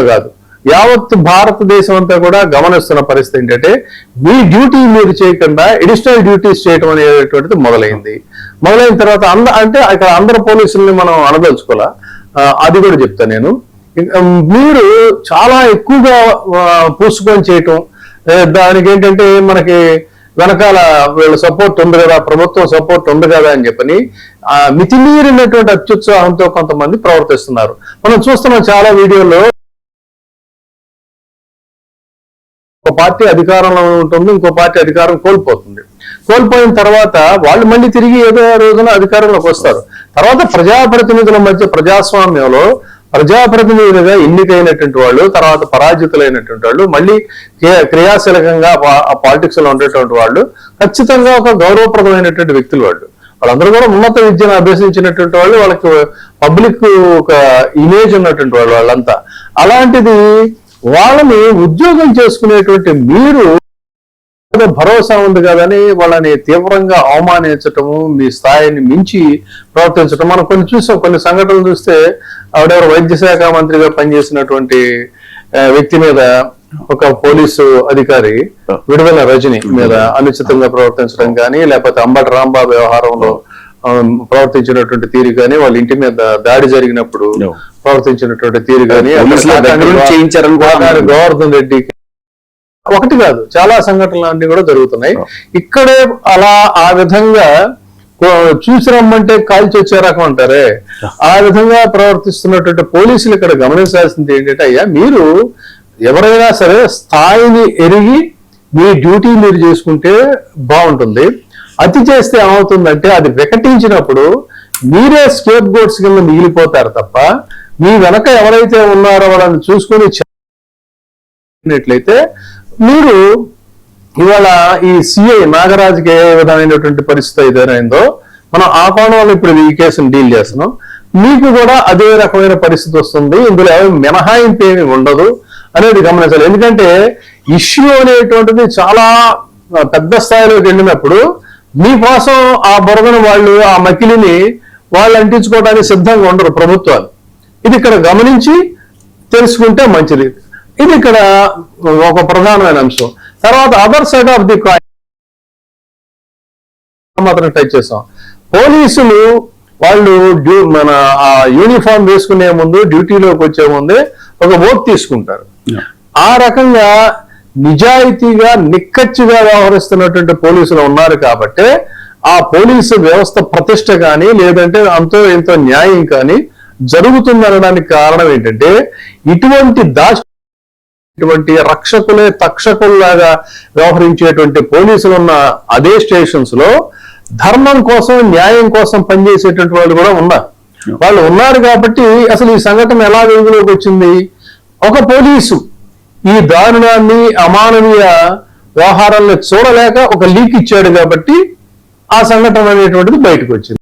కాదు, యావత్ భారతదేశం అంతా కూడా గమనిస్తున్న పరిస్థితి ఏంటంటే మీ డ్యూటీ మీరు చేయకుండా అడిషనల్ డ్యూటీస్ చేయడం అనేటువంటిది మొదలైన తర్వాత అంటే ఇక్కడ అందరు పోలీసుల్ని మనం అనదలుచుకోవాలా, అది కూడా చెప్తాను నేను. మీరు చాలా ఎక్కువగా పూసుకొని చేయటం, దానికి ఏంటంటే మనకి వెనకాల వీళ్ళ సపోర్ట్ ఉంది కదా, ప్రభుత్వం సపోర్ట్ ఉంది కదా అని చెప్పని మితిమీరినటువంటి అత్యుత్సాహంతో కొంతమంది ప్రవర్తిస్తున్నారు. మనం చూస్తున్నాం చాలా వీడియోల్లో, ఒక పార్టీ అధికారంలో ఉంటుంది, ఇంకో పార్టీ అధికారం కోల్పోయిన తర్వాత వాళ్ళు మళ్ళీ తిరిగి ఏదో రోజున అధికారంలోకి వస్తారు. తర్వాత ప్రజాప్రతినిధుల మధ్య ప్రజాస్వామ్యంలో ప్రజాప్రతినిధులుగా ఎన్నికైనటువంటి వాళ్ళు తర్వాత పరాజితులైనటువంటి వాళ్ళు మళ్ళీ క్రియాశీలకంగా పాలిటిక్స్ లో ఉండేటువంటి వాళ్ళు ఖచ్చితంగా ఒక గౌరవప్రదమైనటువంటి వ్యక్తులు. వాళ్ళందరూ కూడా ఉన్నత విద్యను అభ్యసించినటువంటి వాళ్ళు, వాళ్ళకి పబ్లిక్ ఒక ఇమేజ్ ఉన్నటువంటి వాళ్ళు వాళ్ళంతా. అలాంటిది వాళ్ళని ఉద్యోగం చేసుకునేటువంటి మీరు భరోసా ఉంది కదని వాళ్ళని తీవ్రంగా అవమానించటము, మీ స్థాయిని మించి ప్రవర్తించటం మనం కొన్ని చూసాం. కొన్ని సంఘటనలు చూస్తే ఆవిడెవరు వైద్య శాఖ మంత్రిగా పనిచేసినటువంటి వ్యక్తి మీద ఒక పోలీసు అధికారి విడుదల రజని మీద అనుచితంగా ప్రవర్తించడం కానీ, లేకపోతే అంబటి రాంబాబు వ్యవహారంలో ప్రవర్తించినటువంటి తీరు కానీ, వాళ్ళ ఇంటి మీద దాడి జరిగినప్పుడు ప్రవర్తించినటువంటి తీరు కానీ, గోవర్ధన్ రెడ్డి ఒకటి కాదు చాలా సంఘటనలు అన్ని కూడా జరుగుతున్నాయి. ఇక్కడే అలా ఆ విధంగా చూసి రమ్మంటే కాల్చి వచ్చే రకం అంటారే, ఆ విధంగా ప్రవర్తిస్తున్నటువంటి పోలీసులు ఇక్కడ గమనించాల్సింది ఏంటంటే, అయ్యా మీరు ఎవరైనా సరే స్థాయిని ఎరిగి మీ డ్యూటీ మీరు చేసుకుంటే బాగుంటుంది. అతి చేస్తే ఏమవుతుందంటే అది వికటించినప్పుడు మీరే స్కేప్ గోట్స్ కింద మిగిలిపోతారు తప్ప మీ వెనక ఎవరైతే ఉన్నారో వాళ్ళని చూసుకొని చెప్పినట్లయితే మీరు ఇవాళ ఈ సిఐ నాగరాజుకి ఏ విధమైనటువంటి పరిస్థితి ఏదైందో మనం ఆ కోణంలో ఇప్పుడు ఈ కేసును డీల్ చేస్తున్నాం. మీకు కూడా అదే రకమైన పరిస్థితి వస్తుంది, ఇందులో మినహాయింపు ఏమి ఉండదు అనేది గమనించాలి. ఎందుకంటే ఇష్యూ అనేటువంటిది చాలా పెద్ద స్థాయిలోకి వెళ్ళినప్పుడు మీకోసం ఆ బురదను వాళ్ళు ఆ మకిలిని వాళ్ళు అంటించుకోవడానికి సిద్ధంగా ఉండరు ప్రభుత్వాలు. ఇది ఇక్కడ గమనించి తెలుసుకుంటే మంచిది. ఇది ఇక్కడ ఒక ప్రధానమైన అంశం. తర్వాత other side of the coin మాత్రం టచ్ చేస్తాం. పోలీసులు వాళ్ళు మన ఆ యూనిఫామ్ వేసుకునే ముందు, డ్యూటీలోకి వచ్చే ముందే ఒక ఓట్ తీసుకుంటారు. ఆ రకంగా నిజాయితీగా నిక్కచ్చిగా వ్యవహరిస్తున్నటువంటి పోలీసులు ఉన్నారు కాబట్టి ఆ పోలీసు వ్యవస్థ ప్రతిష్ట కానీ లేదంటే అంతో ఎంతో న్యాయం కానీ జరుగుతుందనడానికి కారణం ఏంటంటే ఇటువంటి రక్షకులే తక్షకుల్లాగా వ్యవహరించేటువంటి పోలీసులు ఉన్న అదే స్టేషన్స్ లో ధర్మం కోసం న్యాయం కోసం పనిచేసేటువంటి వాళ్ళు కూడా ఉన్నారు కాబట్టి అసలు ఈ సంఘటన ఎలా వెలుగులోకి వచ్చింది? ఒక పోలీసు ఈ దారుణాన్ని అమానవీయ వ్యవహారాలను చూడలేక ఒక లీక్ ఇచ్చాడు కాబట్టి ఆ సంఘటన అనేటువంటిది బయటకు వచ్చింది.